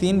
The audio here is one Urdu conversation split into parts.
3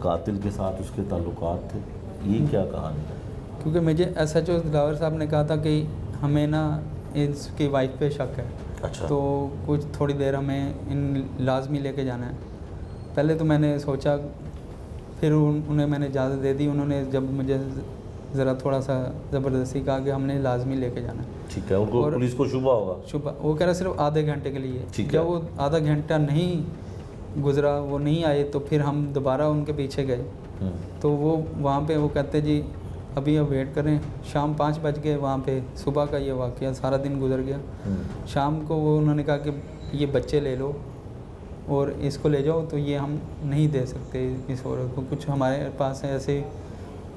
قاتل کے ساتھ اس کے تعلقات تھے، یہ کیا کہانی ہے؟ کیونکہ مجھے ایس ایچ او دلاور صاحب نے کہا تھا کہ ہمیں نا اس کی وائف پہ شک ہے، اچھا، تو کچھ تھوڑی دیر ہمیں ان لازمی لے کے جانا ہے. پہلے تو میں نے سوچا، پھر انہیں میں نے اجازت دے دی. انہوں نے جب مجھے ذرا تھوڑا سا زبردستی کہا کہ ہم نے لازمی لے کے جانا ہے. ٹھیک ہے، ان کو پولیس کو شبہ ہوگا. صبح وہ کہہ رہا صرف آدھے گھنٹے کے لیے. ٹھیک ہے. جب وہ آدھا گھنٹہ نہیں گزرا، وہ نہیں آئے، تو پھر ہم دوبارہ ان کے پیچھے گئے. تو وہ وہاں پہ وہ کہتے جی ابھی اب ویٹ کریں. شام 5 بج گئے وہاں پہ. صبح کا یہ واقعہ، سارا دن گزر گیا. شام کو وہ انہوں نے کہا کہ یہ بچے لے لو اور اس کو لے جاؤ، تو یہ ہم نہیں دے سکتے اس عورت کو، کچھ ہمارے پاس ایسے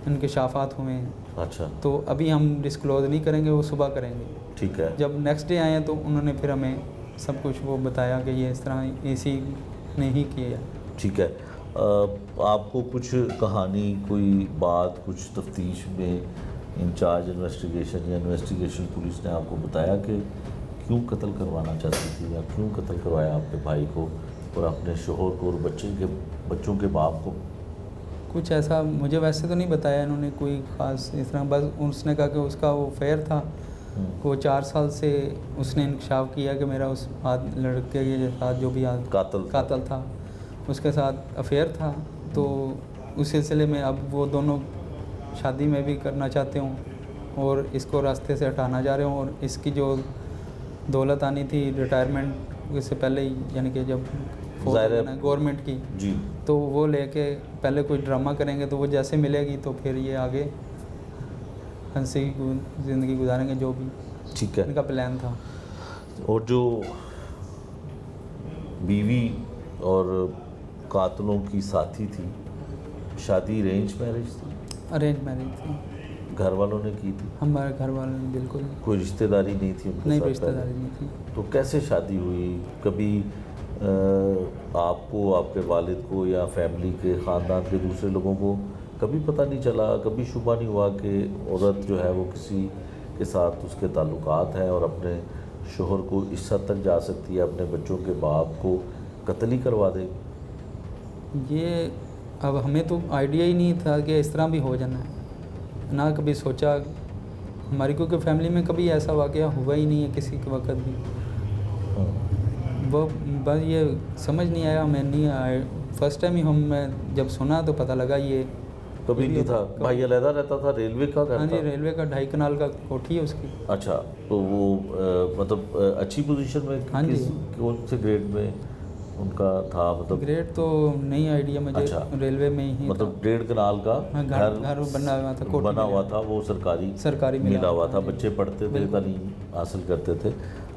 انکشافات ہوئے ہیں. اچھا، تو ابھی ہم ڈسکلوز نہیں کریں گے، وہ صبح کریں گے. ٹھیک ہے. جب نیکسٹ ڈے آئے ہیں تو انہوں نے پھر ہمیں سب کچھ وہ بتایا کہ یہ اس طرح اسی نے ہی کیا. ٹھیک ہے. آپ کو کچھ کہانی، کوئی بات، کچھ تفتیش میں انچارج انویسٹیگیشن یا انویسٹیگیشن پولیس نے آپ کو بتایا کہ کیوں قتل کروانا چاہتی تھی، یا کیوں قتل کروایا آپ کے بھائی کو اور اپنے شوہر کو اور بچوں کے باپ کو؟ کچھ ایسا مجھے ویسے تو نہیں بتایا انہوں نے کوئی خاص اس طرح. بس اس نے کہا کہ اس کا وہ فیئر تھا، وہ 4 سال سے اس نے انکشاف کیا کہ میرا اس لڑکے کے ساتھ جو بھی قاتل تھا اس کے ساتھ افیئر تھا. تو اس سلسلے میں اب وہ دونوں شادی میں بھی کرنا چاہتے ہوں اور اس کو راستے سے ہٹانا چاہ رہے ہوں. اور اس کی جو دولت آنی تھی ریٹائرمنٹ سے پہلے ہی، یعنی کہ جب گورنمنٹ کی، جی، تو وہ لے کے پہلے کوئی ڈرامہ کریں گے، تو وہ جیسے ملے گی تو پھر یہ آگے ہنسی زندگی گزاریں گے، جو بھی ٹھیک ہے ان کا پلان تھا. اور جو بیوی اور قاتلوں کی ساتھی تھی، شادی ارینج میرج تھی؟ ارینج میرج تھی. گھر والوں نے کی تھی؟ ہمارے گھر والوں نے بالکل کوئی رشتہ داری نہیں تھی ان کے نہیں، ساتھ؟ رشتہ داری نہیں تھی. تو کیسے شادی ہوئی؟ کبھی آپ کو، آپ کے والد کو یا فیملی کے خاندان کے دوسرے لوگوں کو کبھی پتہ نہیں چلا، کبھی شبہ نہیں ہوا کہ عورت جو ہے وہ کسی کے ساتھ اس کے تعلقات ہیں اور اپنے شوہر کو اس حد تک جا سکتی ہے اپنے بچوں کے باپ کو قتل ہی کروا دے؟ یہ اب ہمیں تو آئیڈیا ہی نہیں تھا کہ اس طرح بھی ہو جانا ہے. نہ کبھی سوچا ہماری، کیونکہ فیملی میں کبھی ایسا واقعہ ہوا ہی نہیں ہے کسی کے وقت بھی. وہ بس یہ سمجھ نہیں آیا. میں نہیں آیا فرسٹ ٹائم ہی میں جب سنا تو پتہ لگا یہ کبھی نہیں تھا. بھائی علیحدہ رہتا تھا؟ ریلوے کا گھر تھا؟ ہاں جی، ریلوے کا 2.5 کنال کا کوٹھی ہے اس کی. اچھا، تو وہ مطلب اچھی پوزیشن میں؟ ہاں جی. کون سے گریڈ میں ان کا تھا؟ مطلب گریڈ تو نہیں آئیڈیا مجھے. اچھا، ریلوے میں ہی مطلب 1.5 کنال کا گھر بنا ہوا تھا، بنا ہوا تھا. وہ سرکاری ملا ہوا تھا. بچے پڑھتے تھے، تعلیم حاصل کرتے تھے،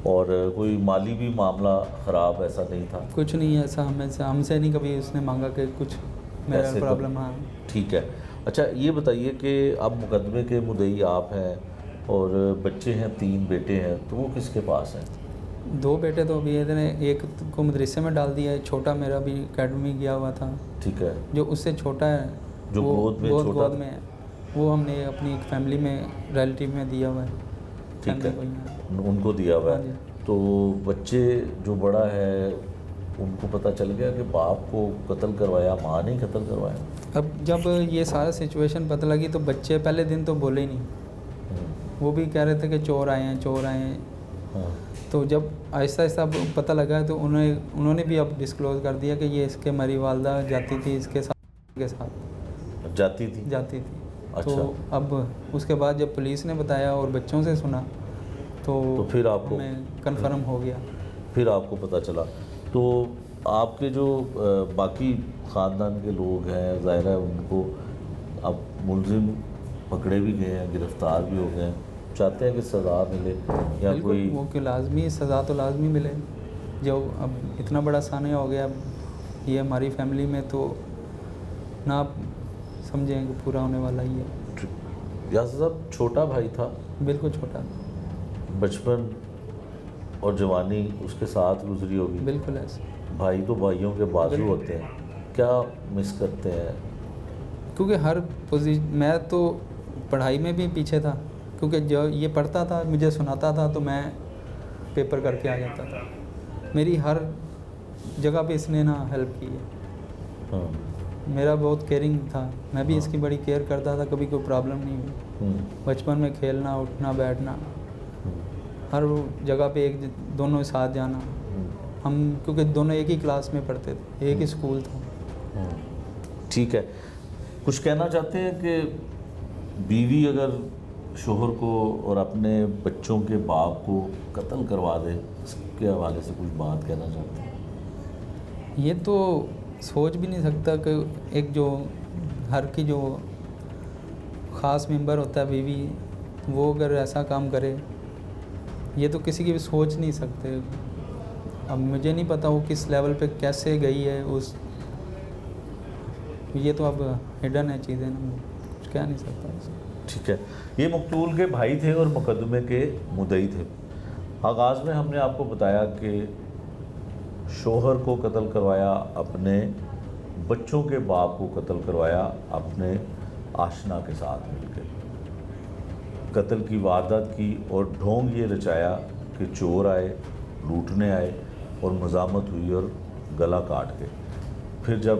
اور کوئی مالی بھی معاملہ خراب ایسا نہیں تھا؟ کچھ نہیں ایسا. ہم سے نہیں کبھی اس نے مانگا کہ کچھ میرا پرابلم. ہاں ٹھیک ہے. اچھا یہ بتائیے کہ اب مقدمے کے مدعی آپ ہیں اور بچے ہیں، 3 بیٹے ہیں، تو وہ کس کے پاس ہیں؟ 2 بیٹے تو ابھی ادھر ہیں. ایک کو مدرسے میں ڈال دیا ہے، چھوٹا میرا بھی اکیڈمی گیا ہوا تھا. ٹھیک ہے. جو اس سے چھوٹا ہے، جو گود میں ہے، وہ ہم نے اپنی فیملی میں ریلیٹیو میں دیا ہوا ہے. ٹھیک ہے، ان کو دیا ہوا ہے. تو بچے جو بڑا ہے ان کو پتہ چل گیا کہ باپ کو قتل کروایا، ماں نے قتل کروایا؟ اب جب یہ سارا سچویشن پتہ لگی تو بچے پہلے دن تو بولے ہی نہیں. وہ بھی کہہ رہے تھے کہ چور آئے ہیں. تو جب آہستہ آہستہ پتہ لگا تو انہوں نے بھی اب ڈسکلوز کر دیا کہ یہ اس کے میری والدہ جاتی تھی اس کے ساتھ جاتی تھی. تو اب اس کے بعد جب پولیس نے بتایا اور بچوں سے سنا تو پھر آپ کو کنفرم ہو گیا. پھر آپ کو پتہ چلا. تو آپ کے جو باقی خاندان کے لوگ ہیں، ظاہر ہے ان کو اب ملزم پکڑے بھی گئے ہیں، گرفتار بھی ہو گئے ہیں، چاہتے ہیں کہ سزا ملے یا کوئی؟ وہ کہ لازمی سزا تو لازمی ملے. جو اب اتنا بڑا سانحہ ہو گیا یہ ہماری فیملی میں، تو نہ آپ سمجھیں کہ پورا ہونے والا ہی ہے. یاسر صاحب چھوٹا بھائی تھا؟ بالکل چھوٹا. بچپن اور جوانی اس کے ساتھ گزری ہوگی؟ بالکل ایسے. بھائی تو بھائیوں کے بازو ہوتے ہیں، کیا مس کرتے ہیں؟ کیونکہ میں تو پڑھائی میں بھی پیچھے تھا، کیونکہ جو یہ پڑھتا تھا مجھے سناتا تھا تو میں پیپر کر کے آ جاتا تھا. میری ہر جگہ پہ اس نے نا ہیلپ کی ہے. میرا بہت کیئرنگ تھا, میں بھی اس کی بڑی کیئر کرتا تھا, کبھی کوئی پرابلم نہیں ہوئی. بچپن میں کھیلنا اٹھنا بیٹھنا ہر جگہ پہ دونوں ساتھ جانا. ہم کیونکہ دونوں ایک ہی کلاس میں پڑھتے تھے, ایک ہی اسکول تھا. ٹھیک ہے, کچھ کہنا چاہتے ہیں کہ بیوی اگر شوہر کو اور اپنے بچوں کے باپ کو قتل کروا دے, اس کے حوالے سے کچھ بات کہنا چاہتے ہیں؟ یہ تو سوچ بھی نہیں سکتا کہ ایک جو گھر کی جو خاص ممبر ہوتا ہے بیوی, وہ اگر ایسا کام کرے, یہ تو کسی کی بھی سوچ نہیں سکتے. اب مجھے نہیں پتا وہ کس لیول پہ کیسے گئی ہے اس, یہ تو اب ہڈن ہے چیزیں, کچھ کہہ نہیں سکتا. ٹھیک ہے, یہ مقتول کے بھائی تھے اور مقدمے کے مدعی تھے. آغاز میں ہم نے آپ کو بتایا کہ شوہر کو قتل کروایا, اپنے بچوں کے باپ کو قتل کروایا اپنے آشنا کے ساتھ مل کے. قتل کی واردات کی اور ڈھونگ یہ رچایا کہ چور آئے, لوٹنے آئے اور مزاحمت ہوئی اور گلا کاٹ کے. پھر جب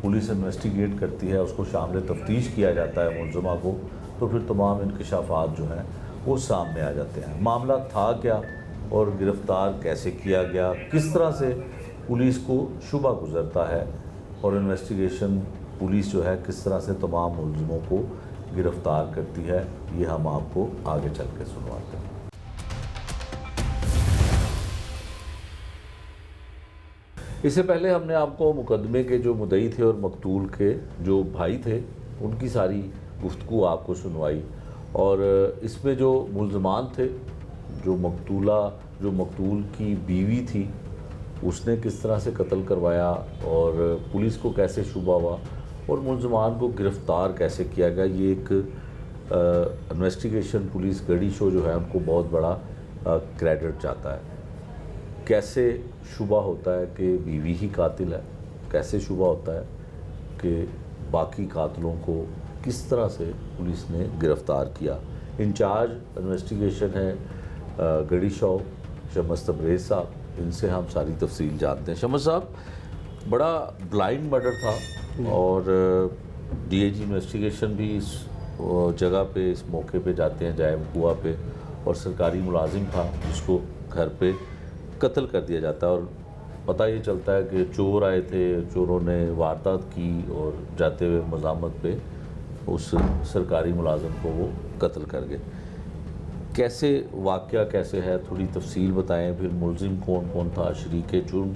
پولیس انویسٹیگیٹ کرتی ہے, اس کو شامل تفتیش کیا جاتا ہے ملزمہ کو, تو پھر تمام انکشافات جو ہیں وہ سامنے آ جاتے ہیں. معاملہ تھا کیا اور گرفتار کیسے کیا گیا, کس طرح سے پولیس کو شبہ گزرتا ہے اور انویسٹیگیشن پولیس جو ہے کس طرح سے تمام ملزموں کو گرفتار کرتی ہے, یہ ہم آپ کو آگے چل کے سنواتے ہیں. اس سے پہلے ہم نے آپ کو مقدمے کے جو مدعی تھے اور مقتول کے جو بھائی تھے ان کی ساری گفتگو آپ کو سنوائی, اور اس میں جو ملزمان تھے, جو مقتول کی بیوی تھی, اس نے کس طرح سے قتل کروایا اور پولیس کو کیسے شبہ ہوا اور ملزمان کو گرفتار کیسے کیا گیا. یہ ایک انویسٹیگیشن پولیس گڑی شو جو ہے ان کو بہت بڑا کریڈٹ جاتا ہے. کیسے شبہ ہوتا ہے کہ بیوی ہی قاتل ہے, کیسے شبہ ہوتا ہے کہ باقی قاتلوں کو کس طرح سے پولیس نے گرفتار کیا. انچارج انویسٹیگیشن ہے گڑی شو شمس تبریز صاحب, ان سے ہم ساری تفصیل جانتے ہیں. شمس صاحب, بڑا بلائنڈ مرڈر تھا اور ڈی اے جی انویسٹیگیشن بھی اس جگہ پہ اس موقع پہ جاتے ہیں جائے وقوع پہ, اور سرکاری ملازم تھا جس کو گھر پہ قتل کر دیا جاتا ہے, اور پتہ یہ چلتا ہے کہ چور آئے تھے, چوروں نے واردات کی اور جاتے ہوئے مزاحمت پہ اس سرکاری ملازم کو وہ قتل کر گئے. کیسے واقعہ کیسے ہے, تھوڑی تفصیل بتائیں. پھر ملزم کون کون تھا, شریک جرم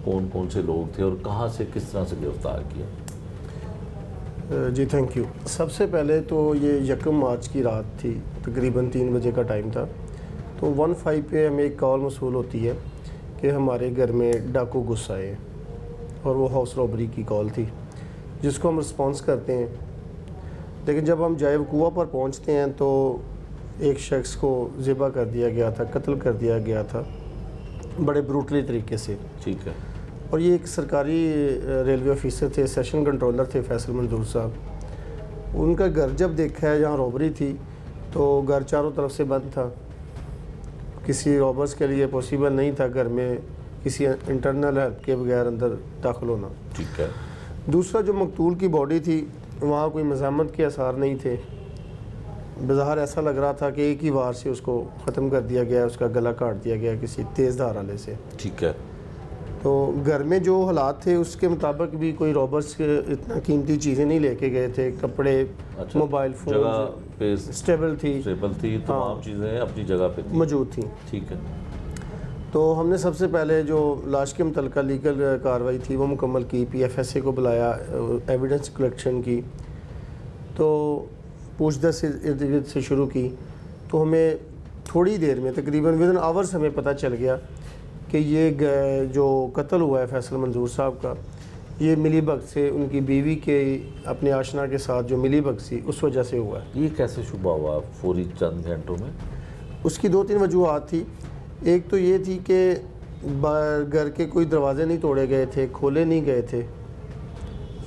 کون کون سے لوگ تھے, اور کہاں سے کس طرح سے گرفتار کیا؟ جی تھینک یو. سب سے پہلے تو یہ 1 مارچ کی رات تھی, تقریباً 3 بجے کا ٹائم تھا. تو 15 پہ ہمیں ایک کال موصول ہوتی ہے کہ ہمارے گھر میں ڈاکو گھس آئے, اور وہ ہاؤس رابری کی کال تھی جس کو ہم رسپانس کرتے ہیں. لیکن جب ہم جائے وقوع پر پہنچتے ہیں تو ایک شخص کو ذبح کر دیا گیا تھا, قتل کر دیا گیا تھا بڑے بروٹلی طریقے سے. ٹھیک ہے. اور یہ ایک سرکاری ریلوے آفیسر تھے, سیشن کنٹرولر تھے فیصل منظور صاحب. ان کا گھر جب دیکھا ہے جہاں رابری تھی تو گھر چاروں طرف سے بند تھا, کسی رابرز کے لیے پاسبل نہیں تھا گھر میں کسی انٹرنل ہیلپ کے بغیر اندر داخل ہونا. ٹھیک ہے. دوسرا جو مقتول کی باڈی تھی وہاں کوئی مزاحمت کے آثار نہیں تھے, بظاہر ایسا لگ رہا تھا کہ ایک ہی وار سے اس کو ختم کر دیا گیا, اس کا گلا کاٹ دیا گیا کسی تیز دھار آلے سے. ٹھیک ہے. تو گھر میں جو حالات تھے اس کے مطابق بھی کوئی رابرز اتنا قیمتی چیزیں نہیں لے کے گئے تھے, کپڑے, موبائل فون جگہ پہ اسٹیبل تھی, تمام چیزیں اپنی جگہ پہ موجود تھیں. ٹھیک ہے. تو ہم نے سب سے پہلے جو لاش کے متعلقہ لیگل کارروائی تھی وہ مکمل کی, PFSA کو بلایا, ایویڈنس کلیکشن کی, تو پوچھ گچھ سے ارد گرد سے شروع کی. تو ہمیں تھوڑی دیر میں تقریباً ودن آورس ہمیں پتہ چل گیا کہ یہ جو قتل ہوا ہے فیصل منظور صاحب کا, یہ ملی بھگت سے, ان کی بیوی کے اپنے آشنا کے ساتھ جو ملی بھگت سی اس وجہ سے ہوا ہے. یہ کیسے شبہ ہوا فوری چند گھنٹوں میں؟ اس کی 2-3 وجوہات تھی. ایک تو یہ تھی کہ گھر کے کوئی دروازے نہیں توڑے گئے تھے, کھولے نہیں گئے تھے,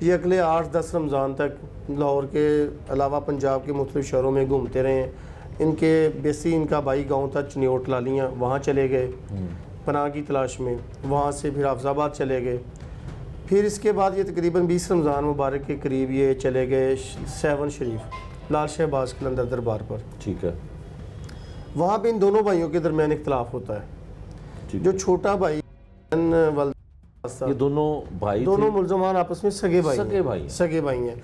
یہ اگلے 8-10 رمضان تک لاہور کے علاوہ پنجاب کے مختلف شہروں میں گھومتے رہے ہیں. ان کے بیسی ان کا بھائی گاؤں تھا چنیوٹ لالیاں, وہاں چلے گئے پناہ کی تلاش میں. وہاں سے پھر حافظ آباد چلے گئے. پھر اس کے بعد یہ تقریباً 20 رمضان مبارک کے قریب یہ چلے گئے 7 شریف لال شہباز قلندر دربار پر. ٹھیک ہے. وہاں پہ ان دونوں بھائیوں کے درمیان اختلاف ہوتا ہے. جو چھوٹا بھائی یہ دونوں بھائی دونوں ملزمان آپس میں سگے بھائی ہیں.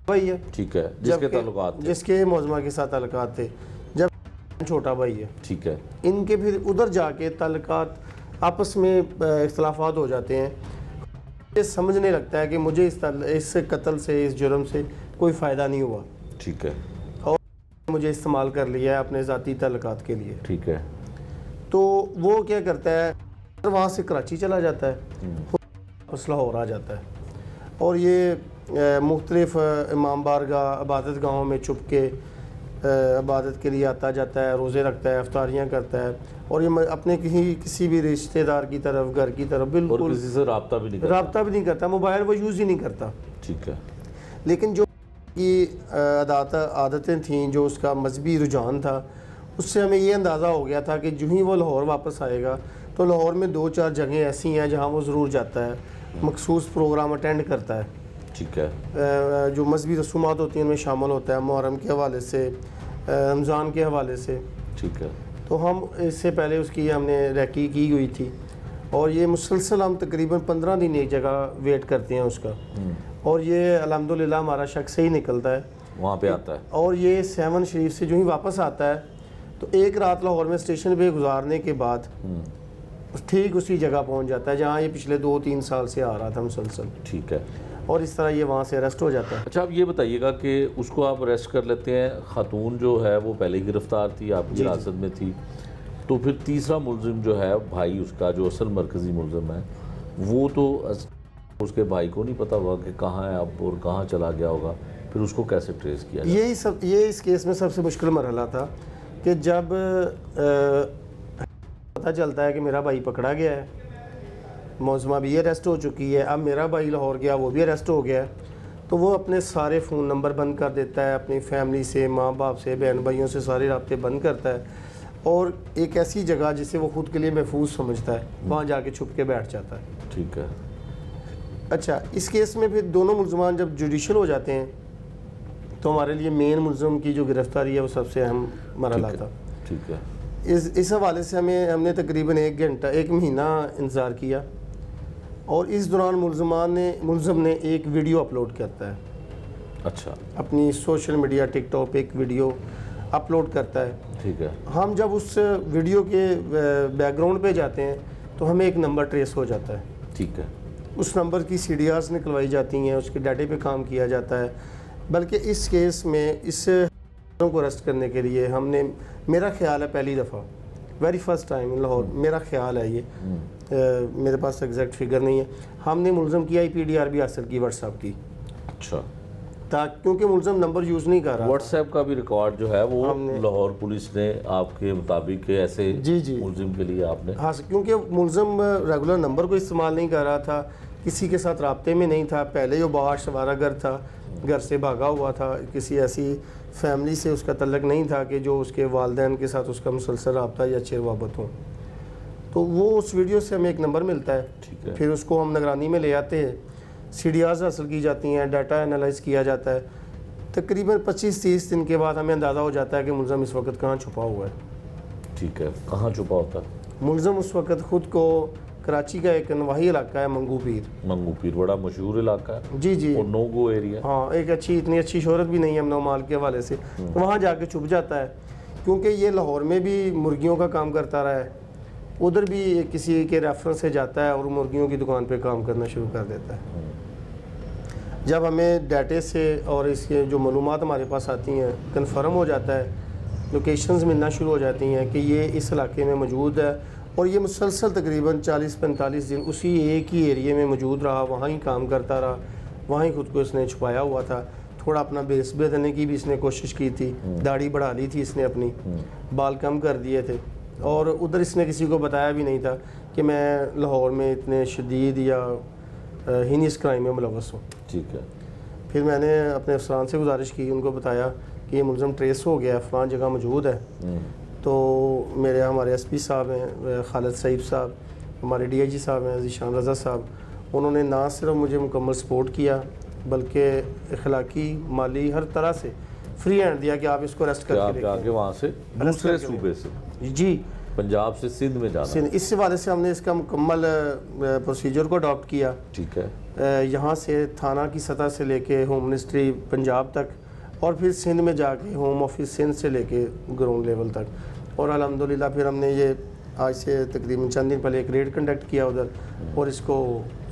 بھائی ہے, ٹھیک ہے, جس کے تعلقات تھے, جس کے معظمہ کے ساتھ تعلقات تھے. جب چھوٹا بھائی ہے, ٹھیک ہے, ان کے پھر ادھر جا کے تعلقات آپس میں اختلافات ہو جاتے ہیں. یہ سمجھنے لگتا ہے کہ مجھے اس قتل سے, اس جرم سے کوئی فائدہ نہیں ہوا. ٹھیک ہے. اور مجھے استعمال کر لیا ہے اپنے ذاتی تعلقات کے لیے. ٹھیک ہے. تو وہ کیا کرتا ہے, وہاں سے کراچی چلا جاتا ہے, مسئلہ ہو رہا جاتا ہے. اور یہ مختلف امام بارگاہ عبادت گاہوں میں چھپ کے عبادت کے لیے آتا جاتا ہے, روزے رکھتا ہے, افطاریاں کرتا ہے. اور یہ اپنے کسی بھی رشتہ دار کی طرف, گھر کی طرف بالکل کسی سے رابطہ بھی نہیں کرتا. موبائل وہ یوز ہی نہیں کرتا. ٹھیک ہے. لیکن جو کی عادتیں تھیں, جو اس کا مذہبی رجحان تھا, اس سے ہمیں یہ اندازہ ہو گیا تھا کہ جو ہی وہ لاہور واپس آئے گا تو لاہور میں 2-4 جگہیں ایسی ہیں جہاں وہ ضرور جاتا ہے, مخصوص پروگرام اٹینڈ کرتا ہے. ٹھیک ہے. جو مذہبی رسومات ہوتی ہیں ان میں شامل ہوتا ہے, محرم کے حوالے سے, رمضان کے حوالے سے. ٹھیک ہے. تو ہم اس سے پہلے اس کی ہم نے ریکی کی ہوئی تھی, اور یہ مسلسل ہم تقریباً 15 دن ایک جگہ ویٹ کرتے ہیں اس کا. اور یہ الحمدللہ ہمارا شک سے ہی نکلتا ہے, وہاں پہ آتا ہے. اور یہ 7 شریف سے جو ہی واپس آتا ہے تو ایک رات لاہور میں اسٹیشن پہ گزارنے کے بعد ٹھیک اسی جگہ پہنچ جاتا ہے جہاں یہ پچھلے 2-3 سال سے آ رہا تھا مسلسل. ٹھیک ہے. اور اس طرح یہ وہاں سے اریسٹ ہو جاتا ہے. اچھا, آپ یہ بتائیے گا کہ اس کو آپ اریسٹ کر لیتے ہیں, خاتون جو ہے وہ پہلے ہی گرفتار تھی, آپ کی حراست میں تھی, تو پھر تیسرا ملزم جو ہے بھائی اس کا, جو اصل مرکزی ملزم ہے, وہ تو اس کے بھائی کو نہیں پتا ہوگا کہ کہاں ہے اب اور کہاں چلا گیا ہوگا, پھر اس کو کیسے ٹریس کیا جائے؟ یہ اس کیس میں سب سے مشکل مرحلہ تھا کہ جب پتہ چلتا ہے کہ میرا بھائی پکڑا گیا ہے, معظمہ بھی اریسٹ ہو چکی ہے, اب میرا بھائی لاہور گیا, وہ بھی اریسٹ ہو گیا ہے, تو وہ اپنے سارے فون نمبر بند کر دیتا ہے, اپنی فیملی سے, ماں باپ سے, بہن بھائیوں سے سارے رابطے بند کرتا ہے, اور ایک ایسی جگہ جسے وہ خود کے لیے محفوظ سمجھتا ہے وہاں جا کے چھپ کے بیٹھ جاتا ہے. ٹھیک ہے. اچھا, اس کیس میں پھر دونوں ملزمان جب جوڈیشل ہو جاتے ہیں تو ہمارے لیے مین ملزم کی جو گرفتاری ہے وہ سب سے اہم مرحلہ تھا. ٹھیک ہے. اس حوالے سے ہم نے تقریباً 1 مہینہ انتظار کیا, اور اس دوران ملزم نے ایک ویڈیو اپلوڈ کرتا ہے. اچھا. اپنی سوشل میڈیا ٹک ٹاک پہ ایک ویڈیو اپلوڈ کرتا ہے. ٹھیک ہے. ہم جب اس ویڈیو کے بیک گراؤنڈ پہ جاتے ہیں تو ہمیں ایک نمبر ٹریس ہو جاتا ہے. ٹھیک ہے. اس نمبر کی CDRs نکلوائی جاتی ہیں, اس کے ڈاٹے پہ کام کیا جاتا ہے. بلکہ اس کیس میں اس کو اریسٹ کرنے کے لیے ہم نے, میرا خیال ہے پہلی دفعہ, ویری فرسٹ ٹائم ان لاہور, میرا خیال ہے یہ, میرے پاس ایگزیکٹ فگر نہیں ہے, ہم نے ملزم کی IPDR بھی حاصل کی واٹس ایپ کی. اچھا. کیونکہ ملزم نمبر یوز نہیں کر رہا. واٹس ایپ کا بھی ریکارڈ جو ہے وہ لاہور پولیس نے آپ کے مطابق ایسے ملزم کے لیے آپ نے, ہاں, کیونکہ ملزم ریگولر نمبر کو استعمال نہیں کر رہا تھا, کسی کے ساتھ رابطے میں نہیں تھا, پہلے ہی وہ باہر شوارہ گھر تھا, گھر سے بھاگا ہوا تھا, کسی ایسی فیملی سے اس کا تعلق نہیں تھا کہ جو اس کے والدین کے ساتھ اس کا مسلسل رابطہ یا اچھے روابط ہوں. تو وہ اس ویڈیو سے ہمیں ایک نمبر ملتا ہے. پھر اس کو ہم نگرانی میں لے آتے ہیں, CDRs حاصل کی جاتی ہیں, ڈیٹا انالائز کیا جاتا ہے. تقریباً 25-30 دن کے بعد ہمیں اندازہ ہو جاتا ہے کہ ملزم اس وقت کہاں چھپا ہوا ہے. ٹھیک ہے. کہاں چھپا ہوتا ہے ملزم؟ اس وقت خود کو کراچی کا ایک نواحی علاقہ ہے منگو پیر, بڑا مشہور علاقہ ہے. جی. اور نو گو ایریا. ہاں, ایک اتنی اچھی شہرت بھی نہیں ہے امن و امان کے حوالے سے, وہاں جا کے چھپ جاتا ہے. کیونکہ یہ لاہور میں بھی مرغیوں کا کام کرتا رہا ہے, ادھر بھی کسی کے ریفرنس سے جاتا ہے اور مرغیوں کی دکان پہ کام کرنا شروع کر دیتا ہے. جب ہمیں ڈیٹے سے اور اس کے جو معلومات ہمارے پاس آتی ہیں کنفرم ہو جاتا ہے, لوکیشنز ملنا شروع ہو جاتی ہیں کہ یہ اس علاقے میں موجود ہے, اور یہ مسلسل تقریباً 40-45 دن اسی ایک ہی ایریے میں موجود رہا, وہاں ہی کام کرتا رہا, وہاں ہی خود کو اس نے چھپایا ہوا تھا. تھوڑا اپنا بیس بدلنے کی بھی اس نے کوشش کی تھی, داڑھی بڑھا لی تھی اس نے اپنی, بال کم کر دیے تھے, اور ادھر اس نے کسی کو بتایا بھی نہیں تھا کہ میں لاہور میں اتنے شدید یا ہینیس کرائم میں ملوث ہوں. ٹھیک ہے. پھر میں نے اپنے افسران سے گزارش کی, ان کو بتایا کہ یہ ملزم ٹریس ہو گیا, فلاں جگہ موجود ہے. تو ہمارے ایس پی صاحب ہیں خالد سعید صاحب, ہمارے ڈی آئی جی صاحب ہیں ذیشان رضا صاحب, انہوں نے نہ صرف مجھے مکمل سپورٹ کیا بلکہ اخلاقی, مالی, ہر طرح سے فری ہینڈ دیا کہ آپ اس کو ریسٹ کر کے آپ کے وہاں سے دوسرے صوبے سے, جی پنجاب سے سندھ میں جانا. اس حوالے سے ہم نے اس کا مکمل پروسیجر کو اڈاپٹ کیا. ٹھیک ہے. یہاں سے تھانہ کی سطح سے لے کے ہوم منسٹری پنجاب تک, اور پھر سندھ میں جا کے ہوم آفس سندھ سے لے کے گراؤنڈ لیول تک. اور الحمدللہ پھر ہم نے یہ آج سے تقریباً چند دن پہلے ایک ریڈ کنڈکٹ کیا ادھر, اور اس کو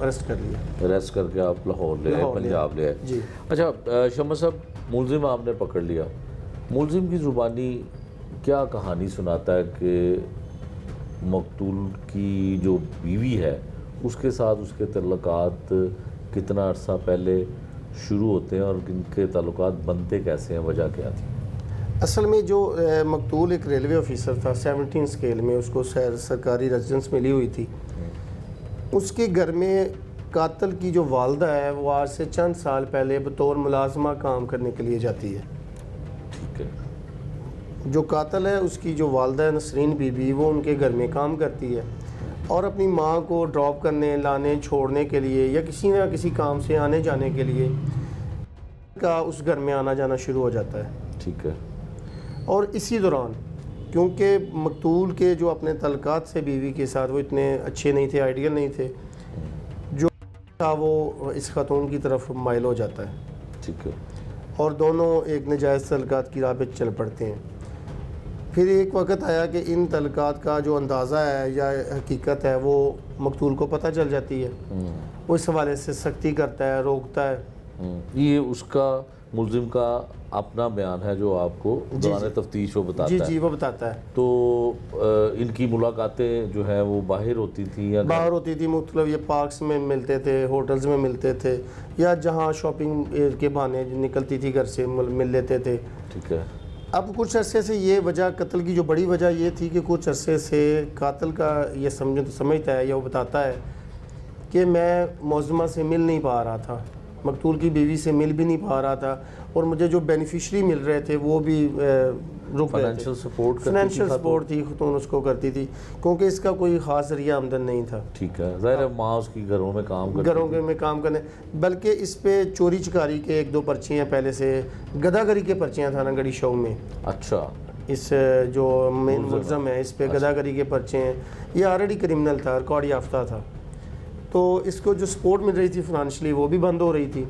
اریسٹ کر لیا. اریسٹ کر کے آپ لاہور لے آئے, پنجاب لے آئے. جی. اچھا شمع صاحب, ملزم آپ نے پکڑ لیا, ملزم کی زبانی کیا کہانی سناتا ہے کہ مقتول کی جو بیوی ہے اس کے ساتھ اس کے تعلقات کتنا عرصہ پہلے شروع ہوتے ہیں اور ان کے تعلقات بنتے کیسے ہیں, وجہ کیا تھی؟ اصل میں جو مقتول ایک ریلوے آفیسر تھا 17 اسکیل میں, اس کو سرکاری ریزیڈنس ملی ہوئی تھی. اس کے گھر میں قاتل کی جو والدہ ہے وہ آج سے چند سال پہلے بطور ملازمہ کام کرنے کے لیے جاتی ہے. ٹھیک ہے. جو قاتل ہے اس کی جو والدہ ہے نسرین بی بی, وہ ان کے گھر میں کام کرتی ہے اور اپنی ماں کو ڈراپ کرنے, لانے, چھوڑنے کے لیے یا کسی نہ کسی کام سے آنے جانے کے لیے کا اس گھر میں آنا جانا شروع ہو جاتا ہے. ٹھیک ہے. اور اسی دوران کیونکہ مقتول کے جو اپنے تعلقات سے بیوی کے ساتھ وہ اتنے اچھے نہیں تھے, آئیڈیل نہیں تھے, جو تھا وہ اس خاتون کی طرف مائل ہو جاتا ہے. ٹھیک ہے. اور دونوں ایک ناجائز تعلقات کی راہ پہ چل پڑتے ہیں. پھر ایک وقت آیا کہ ان تعلقات کا جو اندازہ ہے یا حقیقت ہے وہ مقتول کو پتہ چل جاتی ہے. وہ اس حوالے سے سختی کرتا ہے, روکتا ہے. یہ اس کا ملزم کا اپنا بیان ہے جو آپ کو دوران تفتیش وہ بتاتا ہے. جی وہ بتاتا ہے. تو ان کی ملاقاتیں جو ہیں وہ باہر ہوتی تھیں یا باہر ہوتی تھی, مختلف یہ پارکس میں ملتے تھے, ہوٹلز میں ملتے تھے, یا جہاں شاپنگ کے بہانے نکلتی تھی گھر سے مل لیتے تھے. ٹھیک ہے. اب کچھ عرصے سے یہ وجہ, قتل کی جو بڑی وجہ یہ تھی کہ کچھ عرصے سے قاتل کا یہ سمجھتا ہے یا وہ بتاتا ہے کہ میں ملزمہ سے مل نہیں پا رہا تھا, مقتول کی بیوی سے مل بھی نہیں پا رہا تھا, اور مجھے جو بینیفیشری مل رہے تھے وہ بھی رک رہے تھے. فائنینشیل سپورٹ تھی خاتون اس کو کرتی تھی کیونکہ اس کا کوئی خاص ذریعہ آمدن نہیں تھا. ٹھیک ہے. ظاہر ہے ماں اس کی گھروں میں کام کرتی, گھروں میں کام کرنے, بلکہ اس پہ چوری چکاری کے 1-2 پرچے ہیں پہلے سے, گداگری کے پرچے ہیں تھانہ گڑھی شو میں. اچھا. اس جو مین ملزم ہے اس پہ گداگری کے پرچے ہیں, یہ آلریڈی کرمنل تھا, ریکارڈ یافتہ تھا. تو اس کو جو سپورٹ مل رہی تھی فائنینشلی وہ بھی بند ہو رہی تھی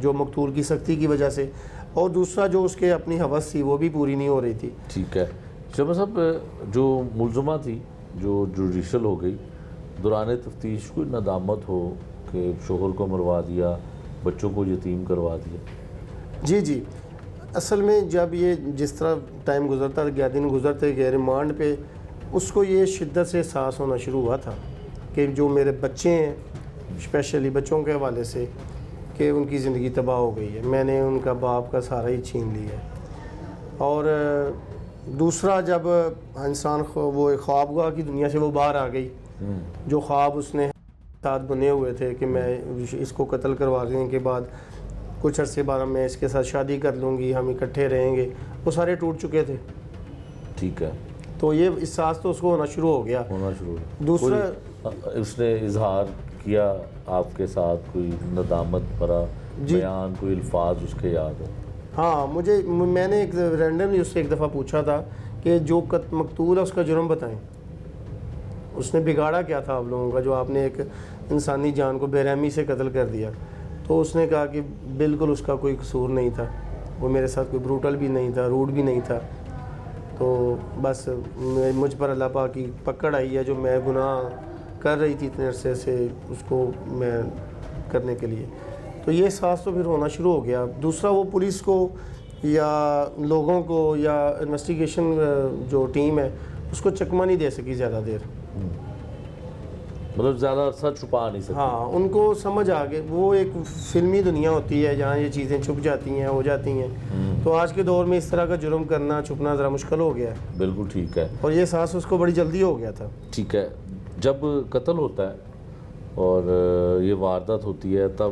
جو مقتول کی سختی کی وجہ سے, اور دوسرا جو اس کے اپنی حوث تھی وہ بھی پوری نہیں ہو رہی تھی. ٹھیک ہے. شمع صاحب, جو ملزمہ تھی جو جوڈیشل ہو گئی, دوران تفتیش کوئی ندامت ہو کہ شوہر کو مروا دیا, بچوں کو یتیم کروا دیا؟ جی اصل میں جب یہ جس طرح ٹائم گزرتا گیا, دن گزرتے گئے, ریمانڈ پہ اس کو یہ شدت سے احساس ہونا شروع ہوا تھا کہ جو میرے بچے ہیں, اسپیشلی بچوں کے حوالے سے, کہ ان کی زندگی تباہ ہو گئی ہے, میں نے ان کا باپ کا سہارا ہی چھین لیا ہے. اور دوسرا جب انسان وہ خواب گاہ کی دنیا سے وہ باہر آ گئی, جو خواب اس نے ساتھ بنے ہوئے تھے کہ میں اس کو قتل کروا دینے کے بعد کچھ عرصے بعد میں اس کے ساتھ شادی کر لوں گی, ہم اکٹھے رہیں گے, وہ سارے ٹوٹ چکے تھے. ٹھیک ہے. تو یہ احساس تو اس کو ہونا شروع ہو گیا. دوسرا اس نے اظہار کیا آپ کے ساتھ کوئی ندامت بھرا بیان, کوئی الفاظ اس کے یاد ہو؟ ہاں, میں نے ایک رینڈملی اس سے ایک دفعہ پوچھا تھا کہ جو مقتول ہے اس کا جرم بتائیں, اس نے بگاڑا کیا تھا آپ لوگوں کا جو آپ نے ایک انسانی جان کو بے رحمی سے قتل کر دیا. تو اس نے کہا کہ بالکل اس کا کوئی قصور نہیں تھا, وہ میرے ساتھ کوئی بروٹل بھی نہیں تھا, روڈ بھی نہیں تھا. تو بس مجھ پر اللہ پاک کی پکڑ آئی ہے جو میں گناہ کر رہی تھی اتنے عرصے سے اس کو میں کرنے کے لیے. تو یہ احساس تو پھر ہونا شروع ہو گیا. دوسرا وہ پولیس کو یا لوگوں کو یا انویسٹیگیشن جو ٹیم ہے اس کو چکمہ نہیں دے سکی زیادہ دیر, مطلب زیادہ عرصہ چھپا نہیں سکتی. ہاں, ان کو سمجھ آ گئے, وہ ایک فلمی دنیا ہوتی ہے جہاں یہ چیزیں چھپ جاتی ہیں, ہو جاتی ہیں. تو آج کے دور میں اس طرح کا جرم کرنا, چھپنا ذرا مشکل ہو گیا ہے. بالکل ٹھیک ہے. اور یہ احساس اس کو بڑی جلدی ہو گیا تھا. ٹھیک ہے. جب قتل ہوتا ہے اور یہ واردات ہوتی ہے تب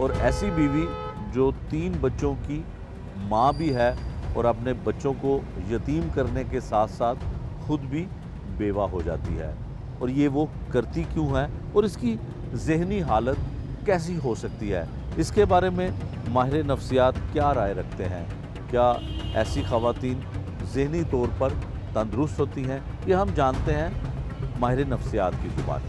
اور ایسی بیوی جو 3 بچوں کی ماں بھی ہے اور اپنے بچوں کو یتیم کرنے کے ساتھ ساتھ خود بھی بیوہ ہو جاتی ہے. اور یہ وہ کرتی کیوں ہے اور اس کی ذہنی حالت کیسی ہو سکتی ہے؟ اس کے بارے میں ماہر نفسیات کیا رائے رکھتے ہیں؟ کیا ایسی خواتین ذہنی طور پر تندرست ہوتی ہیں؟ یہ ہم جانتے ہیں ماہر نفسیات کی زبان.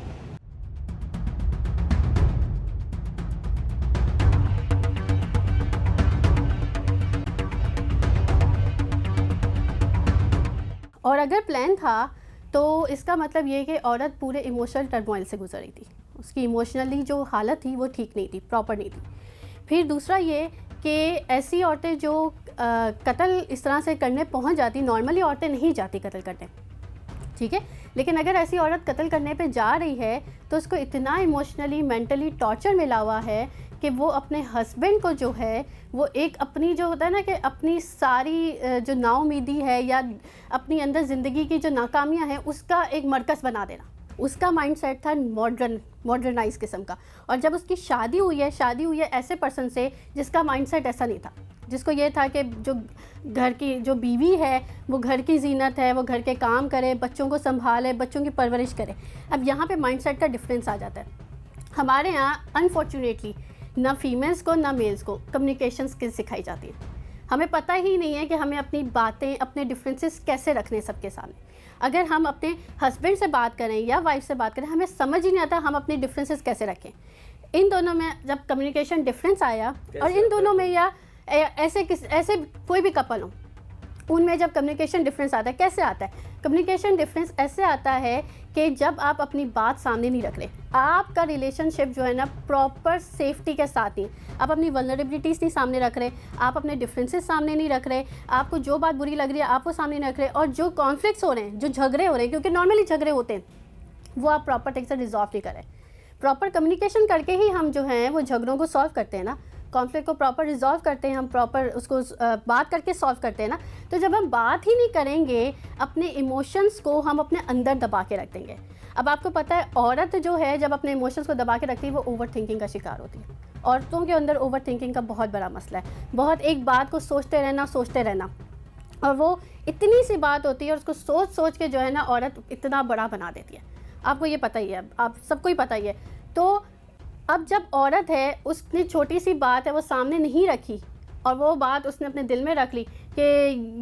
اور اگر پلان تھا تو اس کا مطلب یہ کہ عورت پورے ایموشنل ٹرموائل سے گزر رہی تھی. اس کی ایموشنلی جو حالت تھی وہ ٹھیک نہیں تھی, پراپر نہیں تھی. پھر دوسرا یہ کہ ایسی عورتیں جو قتل اس طرح سے کرنے پہنچ جاتی, نارملی عورتیں نہیں جاتی قتل کرنے, ٹھیک ہے, لیکن اگر ایسی عورت قتل کرنے پہ جا رہی ہے تو اس کو اتنا ایموشنلی مینٹلی ٹارچر ملا ہوا ہے کہ وہ اپنے ہسبینڈ کو جو ہے وہ ایک اپنی جو ہوتا ہے نا کہ اپنی ساری جو نا امیدی ہے یا اپنی اندر زندگی کی جو ناکامیاں ہیں اس کا ایک مرکز بنا دینا. اس کا مائنڈ سیٹ تھا ماڈرنائز قسم کا. اور جب اس کی شادی ہوئی ہے ایسے پرسن سے جس کا مائنڈ سیٹ ایسا نہیں تھا, جس کو یہ تھا کہ جو گھر کی جو بیوی ہے وہ گھر کی زینت ہے, وہ گھر کے کام کرے, بچوں کو سنبھالے, بچوں کی پرورش کرے. اب یہاں پہ مائنڈ سیٹ کا ڈفرینس آ جاتا ہے. ہمارے یہاں انفارچونیٹلی نہ فیمیلز کو نہ میلز کو کمیونیکیشن اسکلز سکھائی جاتی ہے. ہمیں پتہ ہی نہیں ہے کہ ہمیں اپنی باتیں, اپنے ڈفرینسز کیسے رکھنے سب کے سامنے. اگر ہم اپنے ہسبینڈ سے بات کریں یا وائف سے بات کریں, ہمیں سمجھ ہی نہیں آتا ہم اپنی ڈفرینسز کیسے رکھیں. ان دونوں میں جب کمیونیکیشن ڈفرینس آیا, اور ان دونوں میں یا ایسے کوئی بھی کپل ہوں, ان میں جب کمیونیکیشن ڈفرینس آتا ہے, کیسے آتا ہے کمیونیکیشن ڈفرینس؟ ایسے آتا ہے کہ جب آپ اپنی بات سامنے نہیں رکھ رہے, آپ کا ریلیشن شپ جو ہے نا پراپر سیفٹی کے ساتھ نہیں, آپ اپنی ولنریبلٹیز نہیں سامنے رکھ رہے, آپ اپنے ڈفرینسز سامنے نہیں رکھ رہے, آپ کو جو بات بری لگ رہی ہے آپ وہ سامنے نہیں رکھ رہے, اور جو کانفلکٹس ہو رہے ہیں, جو جھگڑے ہو رہے ہیں, کیونکہ نارملی جھگڑے ہوتے ہیں, وہ آپ پراپر ٹیک سے ریزالو نہیں کر رہے. پراپر کمیونیکیشن کر کے ہی ہم جو ہیں وہ جھگڑوں کو سالو کرتے ہیں نا, کانفلکٹ کو پراپر ریزالو کرتے ہیں, ہم پراپر اس کو بات کر کے سالو کرتے ہیں نا. تو جب ہم بات ہی نہیں کریں گے, اپنے ایموشنس کو ہم اپنے اندر دبا کے رکھ دیں گے. اب آپ کو پتہ ہے عورت جو ہے جب اپنے ایموشنس کو دبا کے رکھتی ہے وہ اوور تھنکنگ کا شکار ہوتی ہے. عورتوں کے اندر اوور تھنکنگ کا بہت بڑا مسئلہ ہے, بہت ایک بات کو سوچتے رہنا, اور وہ اتنی سی بات ہوتی ہے اور اس کو سوچ کے جو ہے نا عورت اتنا بڑا بنا دیتی ہے. آپ کو یہ پتہ ہی ہے, آپ سب کو ہی پتہ ہی ہے. تو اب جب عورت ہے, اس نے چھوٹی سی بات ہے وہ سامنے نہیں رکھی, اور وہ بات اس نے اپنے دل میں رکھ لی کہ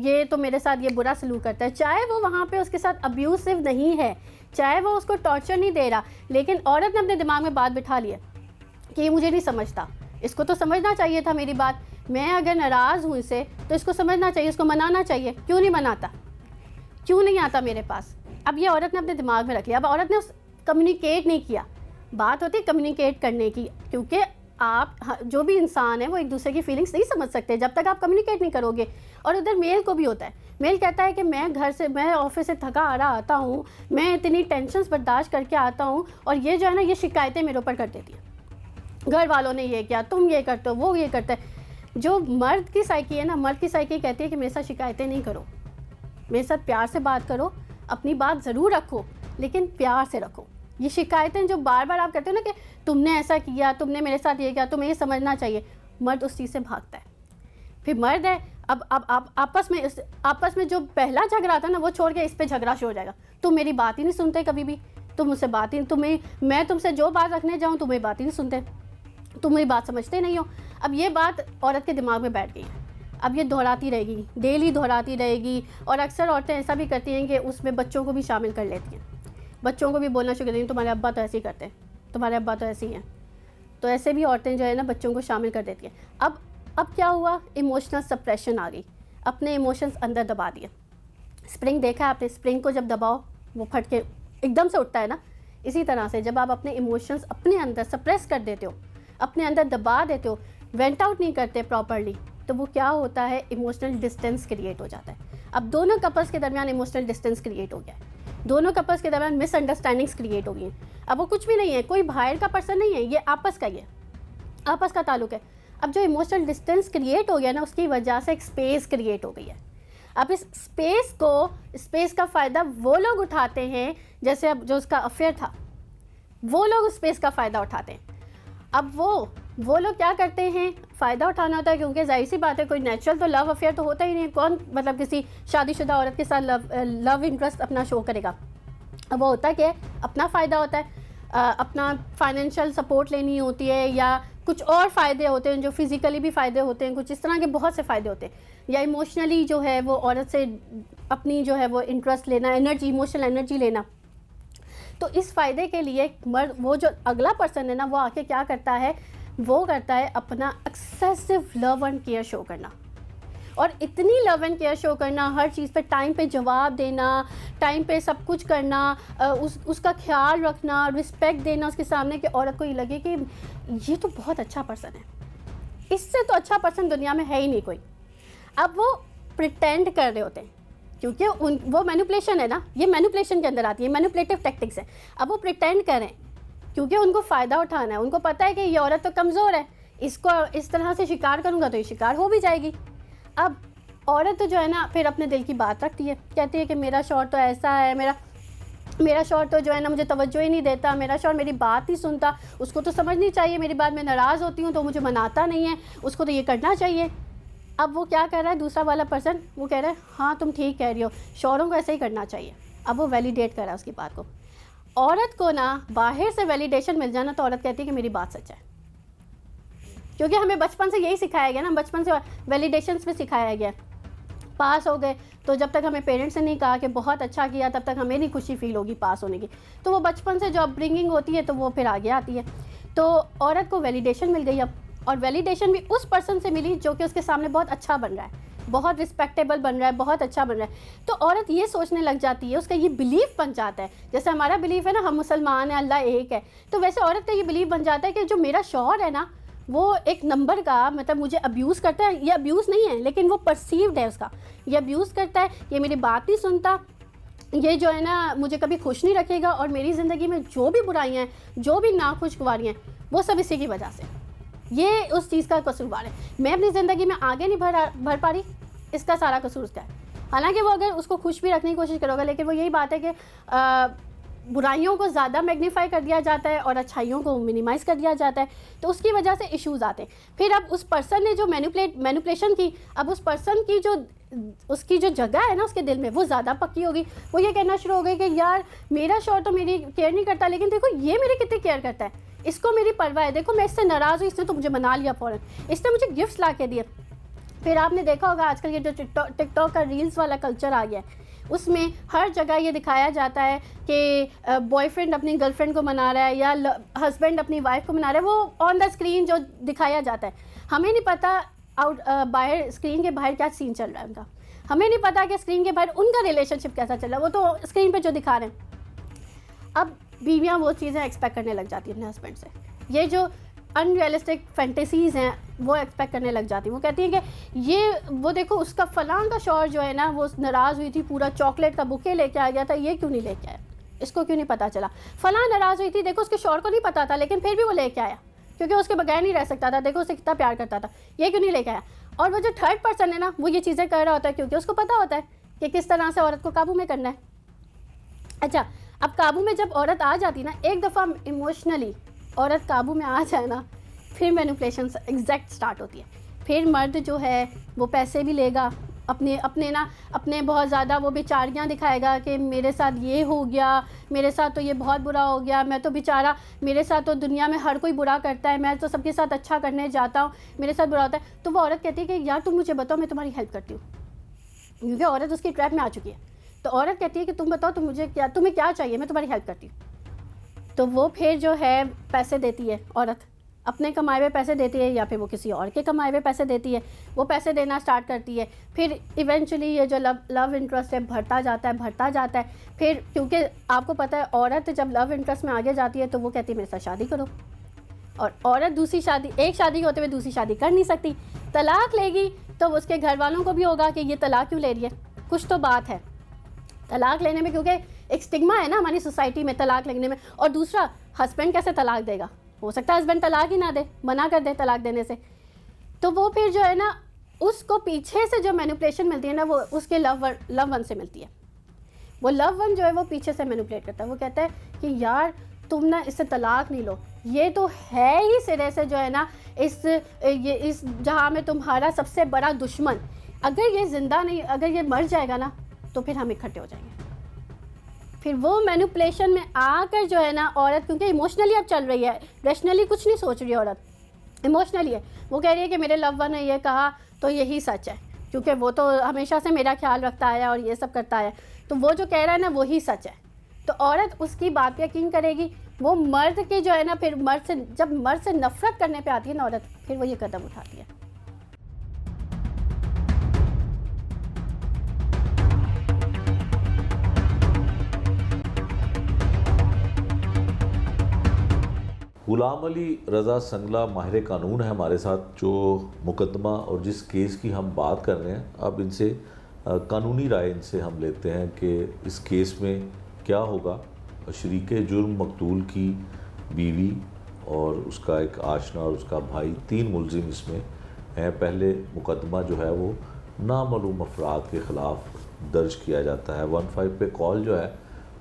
یہ تو میرے ساتھ یہ برا سلوک کرتا ہے, چاہے وہ وہاں پہ اس کے ساتھ ابیوسو نہیں ہے, چاہے وہ اس کو ٹارچر نہیں دے رہا, لیکن عورت نے اپنے دماغ میں بات بٹھا لی ہے کہ یہ مجھے نہیں سمجھتا, اس کو تو سمجھنا چاہیے تھا میری بات, میں اگر ناراض ہوں اسے تو اس کو سمجھنا چاہیے, اس کو منانا چاہیے, کیوں نہیں مناتا, کیوں نہیں آتا میرے پاس. اب یہ عورت نے اپنے دماغ میں رکھ لیا. اب عورت نے کمیونیکیٹ نہیں کیا. بات ہوتی ہے کمیونیکیٹ کرنے کی, کیونکہ آپ جو بھی انسان ہے وہ ایک دوسرے کی فیلنگس نہیں سمجھ سکتے جب تک آپ کمیونیکیٹ نہیں کرو گے. اور ادھر میل کو بھی ہوتا ہے, میل کہتا ہے کہ میں آفس سے تھکا آ رہا آتا ہوں, میں اتنی ٹینشنز برداشت کر کے آتا ہوں, اور یہ جو ہے نا یہ شکایتیں میرے اوپر کر دیتی ہیں, گھر والوں نے یہ کیا, تم یہ کرتے ہو, وہ یہ کرتا ہے. جو مرد کی سائیکی ہے نا, مرد کی سائیکی کہتی ہے کہ میرے ساتھ شکایتیں نہیں کرو, میرے ساتھ پیار سے بات کرو, اپنی بات ضرور رکھو لیکن پیار سے رکھو. یہ شکایتیں جو بار بار آپ کرتے ہو نا کہ تم نے ایسا کیا, تم نے میرے ساتھ یہ کیا, تمہیں یہ سمجھنا چاہیے, مرد اس چیز سے بھاگتا ہے. پھر مرد ہے, اب آپس میں جو پہلا جھگڑا تھا نا وہ چھوڑ کے اس پہ جھگڑا شروع ہو جائے گا. تم میری بات ہی نہیں سنتے کبھی بھی, تم مجھ سے بات ہی میں تم سے جو بات رکھنے جاؤں تم میری بات ہی نہیں سنتے, تم میری بات سمجھتے نہیں ہو. اب یہ بات عورت کے دماغ میں بیٹھ گئی ہے, اب یہ دہراتی رہے گی, ڈیلی دہراتی رہے گی. اور اکثر عورتیں ایسا بھی کرتی ہیں کہ اس میں بچوں کو بھی شامل کر لیتی ہیں, بچوں کو بھی بولنا شروع کر دیں تمہارے ابا تو ایسے ہی کرتے ہیں, تمہارے ابا تو ایسے ہی ہیں. تو ایسے بھی عورتیں جو ہے نا بچوں کو شامل کر دیتی ہیں. اب کیا ہوا, ایموشنل سپریشن آ گئی, اپنے ایموشنز اندر دبا دیے. اسپرنگ دیکھا ہے آپ نے, اسپرنگ کو جب دباؤ وہ پھٹ کے ایک دم سے اٹھتا ہے نا, اسی طرح سے جب آپ اپنے ایموشنز اپنے اندر سپریس کر دیتے ہو, اپنے اندر دبا دیتے ہو, وینٹ آؤٹ نہیں کرتے پراپرلی, تو وہ کیا ہوتا ہے, ایموشنل ڈسٹینس کریٹ ہو جاتا ہے. اب دونوں کپلس کے درمیان ایموشنل ڈسٹینس کریٹ ہو گیا ہے, دونوں کپلس کے درمیان مس انڈرسٹینڈنگس کریٹ ہو گئی ہیں. اب وہ کچھ بھی نہیں ہے, کوئی باہر کا پرسن نہیں ہے, یہ آپس کا ہی ہے, آپس کا تعلق ہے. اب جو ایموشنل ڈسٹینس کریٹ ہو گیا نا, اس کی وجہ سے ایک اسپیس کریٹ ہو گئی ہے. اب اس اسپیس کا فائدہ وہ لوگ اٹھاتے ہیں, جیسے اب جو اس کا افیئر تھا وہ لوگ اس اسپیس کا فائدہ اٹھاتے ہیں. اب وہ وہ لوگ کیا کرتے ہیں, فائدہ اٹھانا ہوتا ہے, کیونکہ ظاہر سی بات ہے کوئی نیچرل تو لو افیئر تو ہوتا ہی نہیں. کون مطلب کسی شادی شدہ عورت کے ساتھ لو انٹرسٹ اپنا شو کرے گا؟ اب وہ ہوتا کہ اپنا فائدہ ہوتا ہے, اپنا فائنینشیل سپورٹ لینی ہوتی ہے, یا کچھ اور فائدے ہوتے ہیں جو فزیکلی بھی فائدے ہوتے ہیں, کچھ اس طرح کے بہت سے فائدے ہوتے ہیں, یا ایموشنلی جو ہے وہ عورت سے اپنی جو ہے وہ انٹرسٹ لینا, انرجی, ایموشنل انرجی لینا. تو اس فائدے کے لیے مرد, وہ جو اگلا پرسن ہے نا, وہ آ کے کیا کرتا ہے, وہ کرتا ہے اپنا ایکسیسو لو اینڈ کیئر شو کرنا. اور اتنی لو اینڈ کیئر شو کرنا, ہر چیز پہ ٹائم پہ جواب دینا, ٹائم پہ سب کچھ کرنا, اس کا خیال رکھنا, رسپیکٹ دینا اس کے سامنے, کہ عورت کو یہ لگے کہ یہ تو بہت اچھا پرسن ہے, اس سے تو اچھا پرسن دنیا میں ہے ہی نہیں کوئی. اب وہ پریٹینڈ کر رہے ہوتے ہیں, کیونکہ وہ مینوپلیشن ہے نا, یہ مینوپلیشن کے اندر آتی ہے, مینوپلیٹو ٹیکٹکس ہے. اب وہ پریٹینڈ کریں کیونکہ ان کو فائدہ اٹھانا ہے, ان کو پتہ ہے کہ یہ عورت تو کمزور ہے, اس کو اس طرح سے شکار کروں گا تو یہ شکار ہو بھی جائے گی. اب عورت جو ہے نا پھر اپنے دل کی بات رکھتی ہے, کہتی ہے کہ میرا شوہر تو ایسا ہے, میرا شوہر تو جو ہے نا مجھے توجہ ہی نہیں دیتا, میرا شوہر میری بات نہیں سنتا, اس کو تو سمجھنی چاہیے میری بات, میں ناراض ہوتی ہوں تو مجھے مناتا نہیں ہے, اس کو تو یہ کرنا چاہیے. اب وہ کیا کر رہا ہے دوسرا والا پرسن, وہ کہہ رہا ہے ہاں تم ٹھیک کہہ رہی ہو, شوہروں کو ایسے ہی کرنا چاہیے. اب وہ ویلیڈیٹ کر رہا ہے اس کی بات کو. عورت کو نا باہر سے ویلیڈیشن مل جانا تو عورت کہتی ہے کہ میری بات سچ ہے, کیونکہ ہمیں بچپن سے یہی سکھایا گیا نا, بچپن سے ویلیڈیشنس میں سکھایا گیا. پاس ہو گئے تو جب تک ہمیں پیرنٹس نے نہیں کہا کہ بہت اچھا کیا تب تک ہمیں نہیں خوشی فیل ہوگی پاس ہونے کی. تو وہ بچپن سے جو اپ برنگنگ ہوتی ہے تو وہ پھر آگے آتی ہے. تو عورت کو ویلیڈیشن مل گئی اب, اور ویلیڈیشن بھی اس پرسن سے ملی جو کہ اس کے سامنے بہت اچھا بن رہا ہے, بہت رسپیکٹیبل بن رہا ہے, بہت اچھا بن رہا ہے. تو عورت یہ سوچنے لگ جاتی ہے, اس کا یہ بلیف بن جاتا ہے, جیسے ہمارا بلیف ہے نا ہم مسلمان ہیں, اللہ ایک ہے, تو ویسے عورت کا یہ بلیف بن جاتا ہے کہ جو میرا شوہر ہے نا وہ ایک نمبر کا, مطلب مجھے ابیوز کرتا ہے. یہ ابیوز نہیں ہے لیکن وہ پرسیوڈ ہے اس کا, یہ ابیوز کرتا ہے, یہ میری بات نہیں سنتا, یہ جو ہے نا مجھے کبھی خوش نہیں رکھے گا, اور میری زندگی میں جو بھی برائیاں ہیں, جو بھی ناخوشگواریاں ہیں, وہ سب اسی کی وجہ سے, یہ اس چیز کا قصوروار ہے. میں اپنی زندگی میں آگے نہیں بڑھ پا رہی, اس کا سارا قصور اس کا ہے. حالانکہ وہ اگر اس کو خوش بھی رکھنے کی کوشش کرے گا, لیکن وہ یہی بات ہے کہ برائیوں کو زیادہ میگنیفائی کر دیا جاتا ہے اور اچھائیوں کو منیمائز کر دیا جاتا ہے, تو اس کی وجہ سے ایشوز آتے ہیں. پھر اب اس پرسن نے جو مینوپلیشن کی, اب اس پرسن کی جو اس کی جو جگہ ہے نا اس کے دل میں وہ زیادہ پکی ہوگی. وہ یہ کہنا شروع ہو گئی کہ یار میرا شوہر تو میری کیئر نہیں کرتا, لیکن دیکھو یہ میری کتنی کیئر کرتا ہے, اس کو میری پرواہ ہے, دیکھو میں اس سے ناراض ہوں, اس نے تو مجھے منا لیا فوراً, اس نے مجھے گفٹس لا کے دیے. پھر آپ نے دیکھا ہوگا آج کل یہ جو ٹک ٹاک کا ریلز والا کلچر آ گیا ہے, اس میں ہر جگہ یہ دکھایا جاتا ہے کہ بوائے فرینڈ اپنی گرل فرینڈ کو منا رہا ہے, یا ہسبینڈ اپنی وائف کو منا رہا ہے, وہ آن دا اسکرین جو دکھایا جاتا ہے. ہمیں نہیں پتہ باہر اسکرین کے باہر کیا سین چل رہا ہے ان کا, ہمیں نہیں پتہ کہ اسکرین کے باہر ان کا ریلیشن شپ کیسا چل رہا ہے, وہ تو اسکرین پہ جو دکھا رہے ہیں. اب بیویاں وہ چیزیں ایکسپیکٹ کرنے لگ جاتی ہیں اپنے ہسبینڈ سے, یہ جو ان ریئلسٹک فینٹیسیز ہیں وہ ایکسپیکٹ کرنے لگ جاتی ہیں. وہ کہتی ہیں کہ یہ وہ دیکھو اس کا فلاں کا شوہر جو ہے نا وہ ناراض ہوئی تھی, پورا چاکلیٹ کا بکے لے کے آ گیا تھا, یہ کیوں نہیں لے کے آیا, اس کو کیوں نہیں پتہ چلا. فلاں ناراض ہوئی تھی, دیکھو اس کے شوہر کو نہیں پتہ تھا لیکن پھر بھی وہ لے کے آیا, کیونکہ اس کے بغیر نہیں رہ سکتا تھا, دیکھو اسے کتنا پیار کرتا تھا, یہ کیوں نہیں لے کے آیا. اور وہ جو تھرڈ پرسن ہے نا وہ یہ چیزیں کر رہا ہوتا ہے کیونکہ اس کو پتہ ہوتا ہے کہ کس طرح سے عورت کو قابو میں کرنا ہے. اچھا, اب قابو میں جب عورت آ جاتی نا, ایک دفعہ ایموشنلی عورت قابو میں آ جائے نا, پھر مینوپلیشن ایگزیکٹ سٹارٹ ہوتی ہے. پھر مرد جو ہے وہ پیسے بھی لے گا, اپنے بہت زیادہ وہ بیچاریاں دکھائے گا کہ میرے ساتھ یہ ہو گیا, میرے ساتھ تو یہ بہت برا ہو گیا, میں تو بیچارہ, میرے ساتھ تو دنیا میں ہر کوئی برا کرتا ہے, میں تو سب کے ساتھ اچھا کرنے جاتا ہوں, میرے ساتھ برا ہوتا ہے. تو وہ عورت کہتی ہے کہ یار تم مجھے بتاؤ, میں تمہاری ہیلپ کرتی ہوں, کیونکہ عورت اس کی ٹریپ میں آ چکی ہے. تو عورت کہتی ہے کہ تم بتاؤ تمہیں کیا چاہیے, میں تمہاری ہیلپ کرتی ہوں. تو وہ پھر جو ہے پیسے دیتی ہے عورت, اپنے کمائے ہوئے پیسے دیتی ہے, یا پھر وہ کسی اور کے کمائے ہوئے پیسے دیتی ہے, وہ پیسے دینا اسٹارٹ کرتی ہے. پھر ایونچولی یہ جو لو انٹرسٹ ہے بڑھتا جاتا ہے. پھر کیونکہ آپ کو پتہ ہے عورت جب لو انٹرسٹ میں آگے جاتی ہے تو وہ کہتی ہے میرے ساتھ شادی کرو, اور عورت ایک شادی کے ہوتے ہوئے دوسری شادی کر نہیں سکتی, طلاق لے گی تو اس کے گھر والوں کو بھی ہوگا کہ یہ طلاق کیوں لے رہی ہے, کچھ تو بات ہے طلاق لینے میں, کیونکہ ایک اسٹگما ہے نا ہماری سوسائٹی میں طلاق لینے میں. اور دوسرا, ہسبینڈ کیسے طلاق دے گا, ہو سکتا ہے ہسبینڈ طلاق ہی نہ دے, منع کر دے طلاق دینے سے. تو وہ پھر جو ہے نا اس کو پیچھے سے جو مینوپلیشن ملتی ہے نا وہ اس کے لو ون سے ملتی ہے. وہ لو ون جو ہے وہ پیچھے سے مینوپلیٹ کرتا ہے, وہ کہتا ہے کہ یار تم نا اس سے طلاق نہیں لو. یہ تو ہے ہی سرے سے جو ہے نا اس جہاں میں تمہارا سب سے بڑا دشمن. اگر یہ زندہ نہیں, اگر یہ مر جائے گا نا تو پھر ہم اکٹھے ہو جائیں گے. پھر وہ مینوپولیشن میں آ کر جو ہے نا عورت, کیونکہ ایموشنلی اب چل رہی ہے, ریشنلی کچھ نہیں سوچ رہی ہے عورت, ایموشنلی ہے. وہ کہہ رہی ہے کہ میرے لو ون نے یہ کہا تو یہی سچ ہے, کیونکہ وہ تو ہمیشہ سے میرا خیال رکھتا ہے اور یہ سب کرتا ہے, تو وہ جو کہہ رہا ہے نا وہی سچ ہے. تو عورت اس کی بات پہ یقین کرے گی. وہ مرد کے جو ہے نا, پھر جب مرد سے نفرت کرنے پہ آتی ہے نا عورت, پھر وہ یہ قدم اٹھاتی ہے. غلام علی رضا سنگلا ماہر قانون ہے ہمارے ساتھ, جو مقدمہ اور جس کیس کی ہم بات کر رہے ہیں, اب ان سے قانونی رائے ان سے ہم لیتے ہیں کہ اس کیس میں کیا ہوگا. شریک جرم مقتول کی بیوی اور اس کا ایک آشنا اور اس کا بھائی, 3 ملزم اس میں ہیں. پہلے مقدمہ جو ہے وہ نامعلوم افراد کے خلاف درج کیا جاتا ہے. 15 پہ کال جو ہے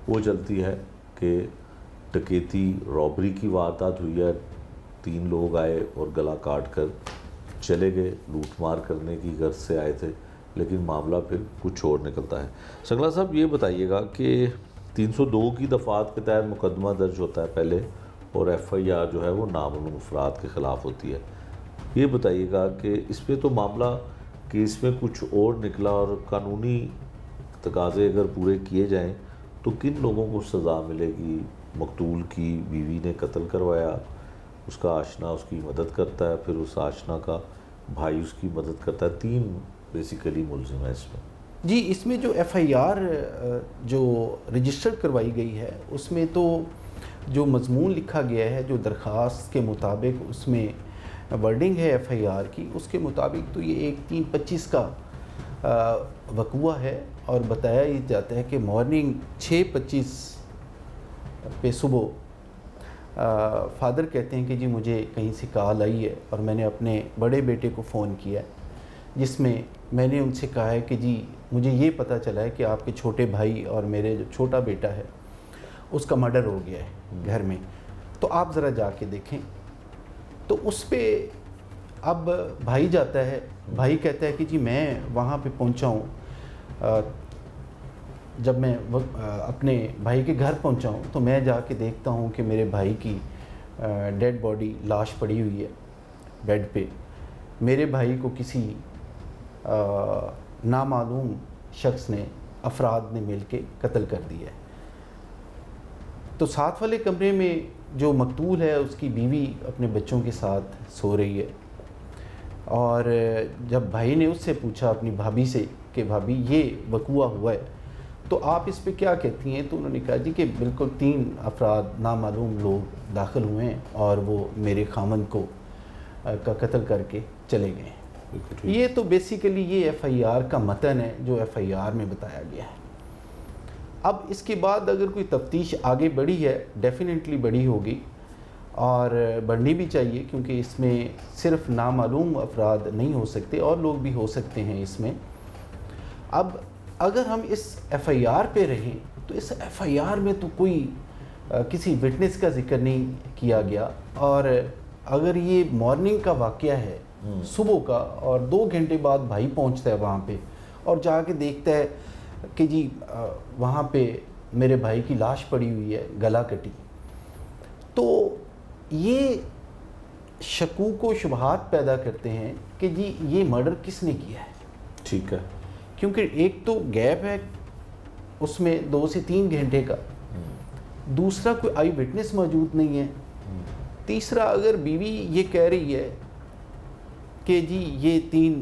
وہ چلتی ہے کہ ڈکیتی رابری کی واردات ہوئی ہے, 3 لوگ آئے اور گلا کاٹ کر چلے گئے, لوٹ مار کرنے کی غرض سے آئے تھے, لیکن معاملہ پھر کچھ اور نکلتا ہے. سنگلا صاحب یہ بتائیے گا کہ 302 کی دفعات کے تحت مقدمہ درج ہوتا ہے پہلے, اور ایف آئی آر جو ہے وہ نامعلوم افراد کے خلاف ہوتی ہے. یہ بتائیے گا کہ اس پہ تو معاملہ کیس میں کچھ اور نکلا, اور قانونی تقاضے اگر پورے کیے جائیں تو کن لوگوں کو سزا ملے گی؟ مقتول کی بیوی نے قتل کروایا, اس کا آشنا اس کی مدد کرتا ہے, پھر اس آشنا کا بھائی اس کی مدد کرتا ہے. 3 بیسیکلی ملزم ہیں اس میں. جی, اس میں جو ایف آئی آر جو رجسٹر کروائی گئی ہے, اس میں تو جو مضمون لکھا گیا ہے, جو درخواست کے مطابق اس میں ورڈنگ ہے ایف آئی آر کی, اس کے مطابق تو یہ 1/3/25 کا وقوع ہے, اور بتایا یہ جاتا ہے کہ مارننگ 6:25 پہ صبح فادر کہتے ہیں کہ جی مجھے کہیں سے کال آئی ہے, اور میں نے اپنے بڑے بیٹے کو فون کیا, جس میں میں نے ان سے کہا ہے کہ جی مجھے یہ پتہ چلا ہے کہ آپ کے چھوٹے بھائی اور میرے جو چھوٹا بیٹا ہے اس کا مرڈر ہو گیا ہے گھر میں, تو آپ ذرا جا کے دیکھیں. تو اس پہ اب بھائی جاتا ہے, بھائی کہتا ہے کہ جی میں وہاں پہ پہنچا ہوں. جب میں اپنے بھائی کے گھر پہنچا ہوں تو میں جا کے دیکھتا ہوں کہ میرے بھائی کی ڈیڈ باڈی, لاش پڑی ہوئی ہے بیڈ پہ. میرے بھائی کو کسی نامعلوم شخص نے, افراد نے مل کے قتل کر دیا ہے. تو ساتھ والے کمرے میں جو مقتول ہے اس کی بیوی اپنے بچوں کے ساتھ سو رہی ہے, اور جب بھائی نے اس سے پوچھا اپنی بھابھی سے کہ بھابھی یہ وقوع ہوا ہے تو آپ اس پہ کیا کہتی ہیں, تو انہوں نے کہا جی کہ بالکل 3 افراد نامعلوم لوگ داخل ہوئے ہیں اور وہ میرے خامند کو کا قتل کر کے چلے گئے. یہ تو بیسیکلی یہ ایف آئی آر کا متن ہے جو ایف آئی آر میں بتایا گیا ہے. اب اس کے بعد اگر کوئی تفتیش آگے بڑھی ہے, ڈیفینیٹلی بڑھی ہوگی اور بڑھنی بھی چاہیے, کیونکہ اس میں صرف نامعلوم افراد نہیں ہو سکتے, اور لوگ بھی ہو سکتے ہیں اس میں. اب اگر ہم اس ایف آئی آر پہ رہیں تو اس ایف آئی آر میں تو کوئی کسی وٹنس کا ذکر نہیں کیا گیا, اور اگر یہ مارننگ کا واقعہ ہے صبح کا, اور 2 گھنٹے بعد بھائی پہنچتا ہے وہاں پہ اور جا کے دیکھتا ہے کہ جی وہاں پہ میرے بھائی کی لاش پڑی ہوئی ہے گلا کٹی, تو یہ شکوک و شبہات پیدا کرتے ہیں کہ جی یہ مرڈر کس نے کیا ہے. ٹھیک ہے, کیونکہ ایک تو گیپ ہے اس میں 2 سے 3 گھنٹے کا, دوسرا کوئی آئی وٹنس موجود نہیں ہے, تیسرا اگر بیوی یہ کہہ رہی ہے کہ جی یہ 3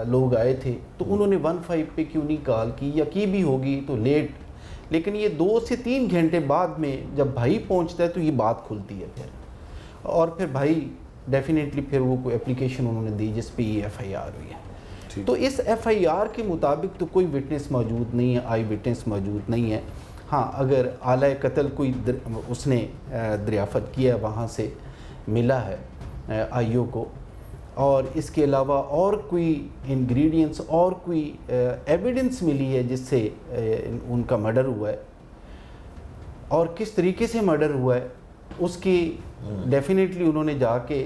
لوگ آئے تھے تو انہوں نے 15 پہ کیوں نہیں کال کی, یا کی بھی ہوگی تو لیٹ, لیکن یہ 2 سے 3 گھنٹے بعد میں جب بھائی پہنچتا ہے تو یہ بات کھلتی ہے پھر, اور پھر بھائی ڈیفینیٹلی پھر وہ کوئی اپلیکیشن انہوں نے دی جس پہ یہ ایف آئی آر ہوئی ہے. تو اس ایف آئی آر کے مطابق تو کوئی وٹنس موجود نہیں ہے, آئی وٹنس موجود نہیں ہے. ہاں اگر آلہ قتل کوئی اس نے دریافت کیا ہے, وہاں سے ملا ہے آئی او کو, اور اس کے علاوہ اور کوئی انگریڈینٹس اور کوئی ایویڈنس ملی ہے جس سے ان کا مرڈر ہوا ہے, اور کس طریقے سے مرڈر ہوا ہے اس کی ڈیفینیٹلی انہوں نے جا کے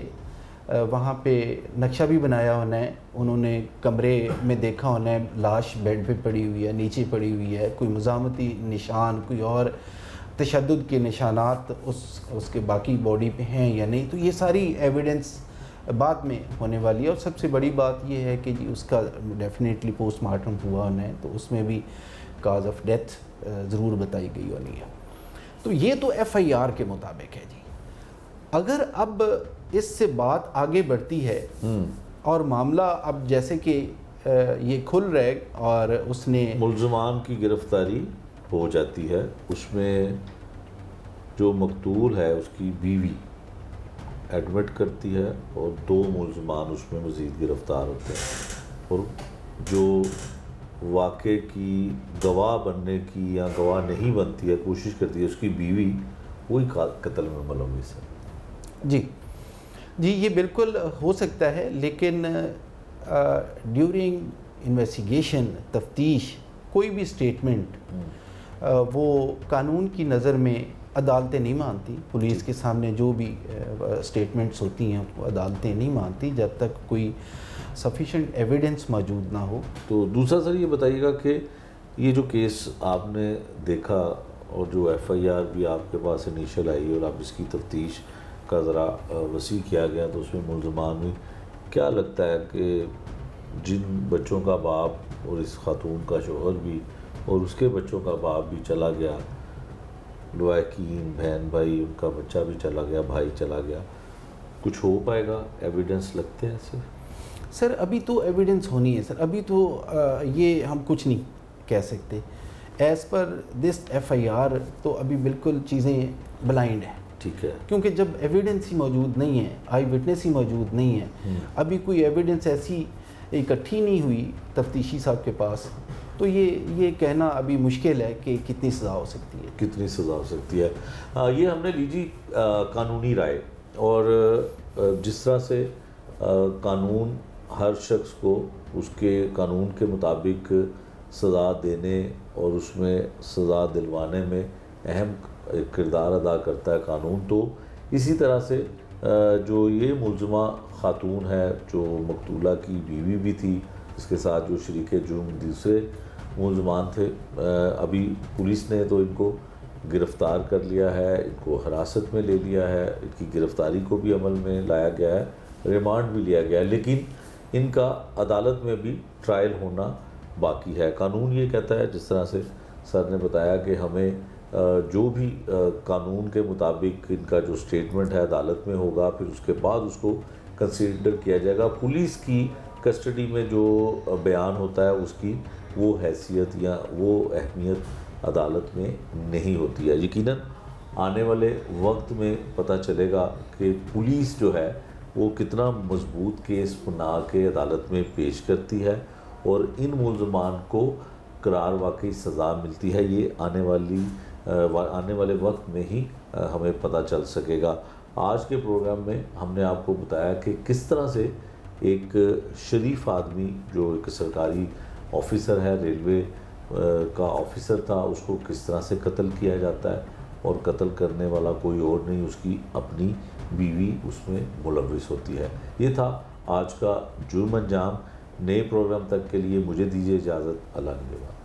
وہاں پہ نقشہ بھی بنایا ہونا ہے. انہوں نے کمرے میں دیکھا ہونا ہے لاش بیڈ پہ پڑی ہوئی ہے, نیچے پڑی ہوئی ہے, کوئی مزاحمتی نشان, کوئی اور تشدد کے نشانات اس کے باقی باڈی پہ ہیں یا نہیں. تو یہ ساری ایویڈنس بعد میں ہونے والی ہے. اور سب سے بڑی بات یہ ہے کہ جی اس کا ڈیفینیٹلی پوسٹ مارٹم ہوا ہونا ہے, تو اس میں بھی کاز آف ڈیتھ ضرور بتائی گئی ہونی ہے. تو یہ تو ایف آئی آر کے مطابق ہے جی. اگر اب اس سے بات آگے بڑھتی ہے اور معاملہ اب جیسے کہ یہ کھل رہے اور اس نے ملزمان کی گرفتاری ہو جاتی ہے, اس میں جو مقتول ہے اس کی بیوی ایڈمٹ کرتی ہے اور 2 ملزمان اس میں مزید گرفتار ہوتے ہیں, اور جو واقعے کی گواہ بننے کی یا گواہ نہیں بنتی ہے کوشش کرتی ہے اس کی بیوی, وہی قتل میں ملوث ہے. جی یہ بالکل ہو سکتا ہے, لیکن ڈیورنگ انویسٹیگیشن تفتیش کوئی بھی اسٹیٹمنٹ وہ قانون کی نظر میں عدالتیں نہیں مانتی. پولیس کے سامنے جو بھی اسٹیٹمنٹس ہوتی ہیں وہ عدالتیں نہیں مانتی جب تک کوئی سفیشینٹ ایویڈنس موجود نہ ہو. تو دوسرا سر یہ بتائیے گا کہ یہ جو کیس آپ نے دیکھا اور جو ایف آئی آر بھی آپ کے پاس انیشل آئی اور آپ اس کی تفتیش کا ذرا وسیع کیا گیا تو اس میں ملزمان بھی, کیا لگتا ہے کہ جن بچوں کا باپ اور اس خاتون کا شوہر بھی اور اس کے بچوں کا باپ بھی چلا گیا, لوائقین بہن بھائی ان کا بچہ بھی چلا گیا, بھائی چلا گیا, کچھ ہو پائے گا؟ ایویڈنس لگتے ہیں صرف؟ سر ابھی تو ایویڈنس ہونی ہے سر, ابھی تو یہ ہم کچھ نہیں کہہ سکتے. As per this F I R تو ابھی بالکل چیزیں بلائنڈ ہیں. ٹھیک ہے, کیونکہ جب ایویڈنس ہی موجود نہیں ہے, آئی وٹنس ہی موجود نہیں ہے, ابھی کوئی ایویڈنس ایسی اکٹھی نہیں ہوئی تفتیشی صاحب کے پاس, تو یہ کہنا ابھی مشکل ہے کہ کتنی سزا ہو سکتی ہے. کتنی سزا ہو سکتی ہے. یہ ہم نے لیجی قانونی رائے, اور جس طرح سے قانون ہر شخص کو اس کے قانون کے مطابق سزا دینے اور اس میں سزا دلوانے میں اہم کردار ادا کرتا ہے قانون, تو اسی طرح سے جو یہ ملزمہ خاتون ہے جو مقتولہ کی بیوی بھی تھی, اس کے ساتھ جو شریک جرم دوسرے ملزمان تھے, ابھی پولیس نے تو ان کو گرفتار کر لیا ہے, ان کو حراست میں لے لیا ہے, ان کی گرفتاری کو بھی عمل میں لایا گیا ہے, ریمانڈ بھی لیا گیا ہے, لیکن ان کا عدالت میں بھی ٹرائل ہونا باقی ہے. قانون یہ کہتا ہے, جس طرح سے سر نے بتایا, کہ ہمیں جو بھی قانون کے مطابق ان کا جو اسٹیٹمنٹ ہے عدالت میں ہوگا, پھر اس کے بعد اس کو کنسیڈر کیا جائے گا. پولیس کی کسٹڈی میں جو بیان ہوتا ہے اس کی وہ حیثیت یا وہ اہمیت عدالت میں نہیں ہوتی ہے. یقیناً آنے والے وقت میں پتہ چلے گا کہ پولیس جو ہے وہ کتنا مضبوط کیس بنا کے عدالت میں پیش کرتی ہے اور ان ملزمان کو قرار واقعی سزا ملتی ہے. یہ آنے والے وقت میں ہی ہمیں پتہ چل سکے گا. آج کے پروگرام میں ہم نے آپ کو بتایا کہ کس طرح سے ایک شریف آدمی جو ایک سرکاری آفیسر ہے, ریلوے کا آفیسر تھا, اس کو کس طرح سے قتل کیا جاتا ہے, اور قتل کرنے والا کوئی اور نہیں, اس کی اپنی بیوی اس میں ملوث ہوتی ہے. یہ تھا آج کا جرم انجام. نئے پروگرام تک کے لیے مجھے دیجیے اجازت. اللہ نگہبان.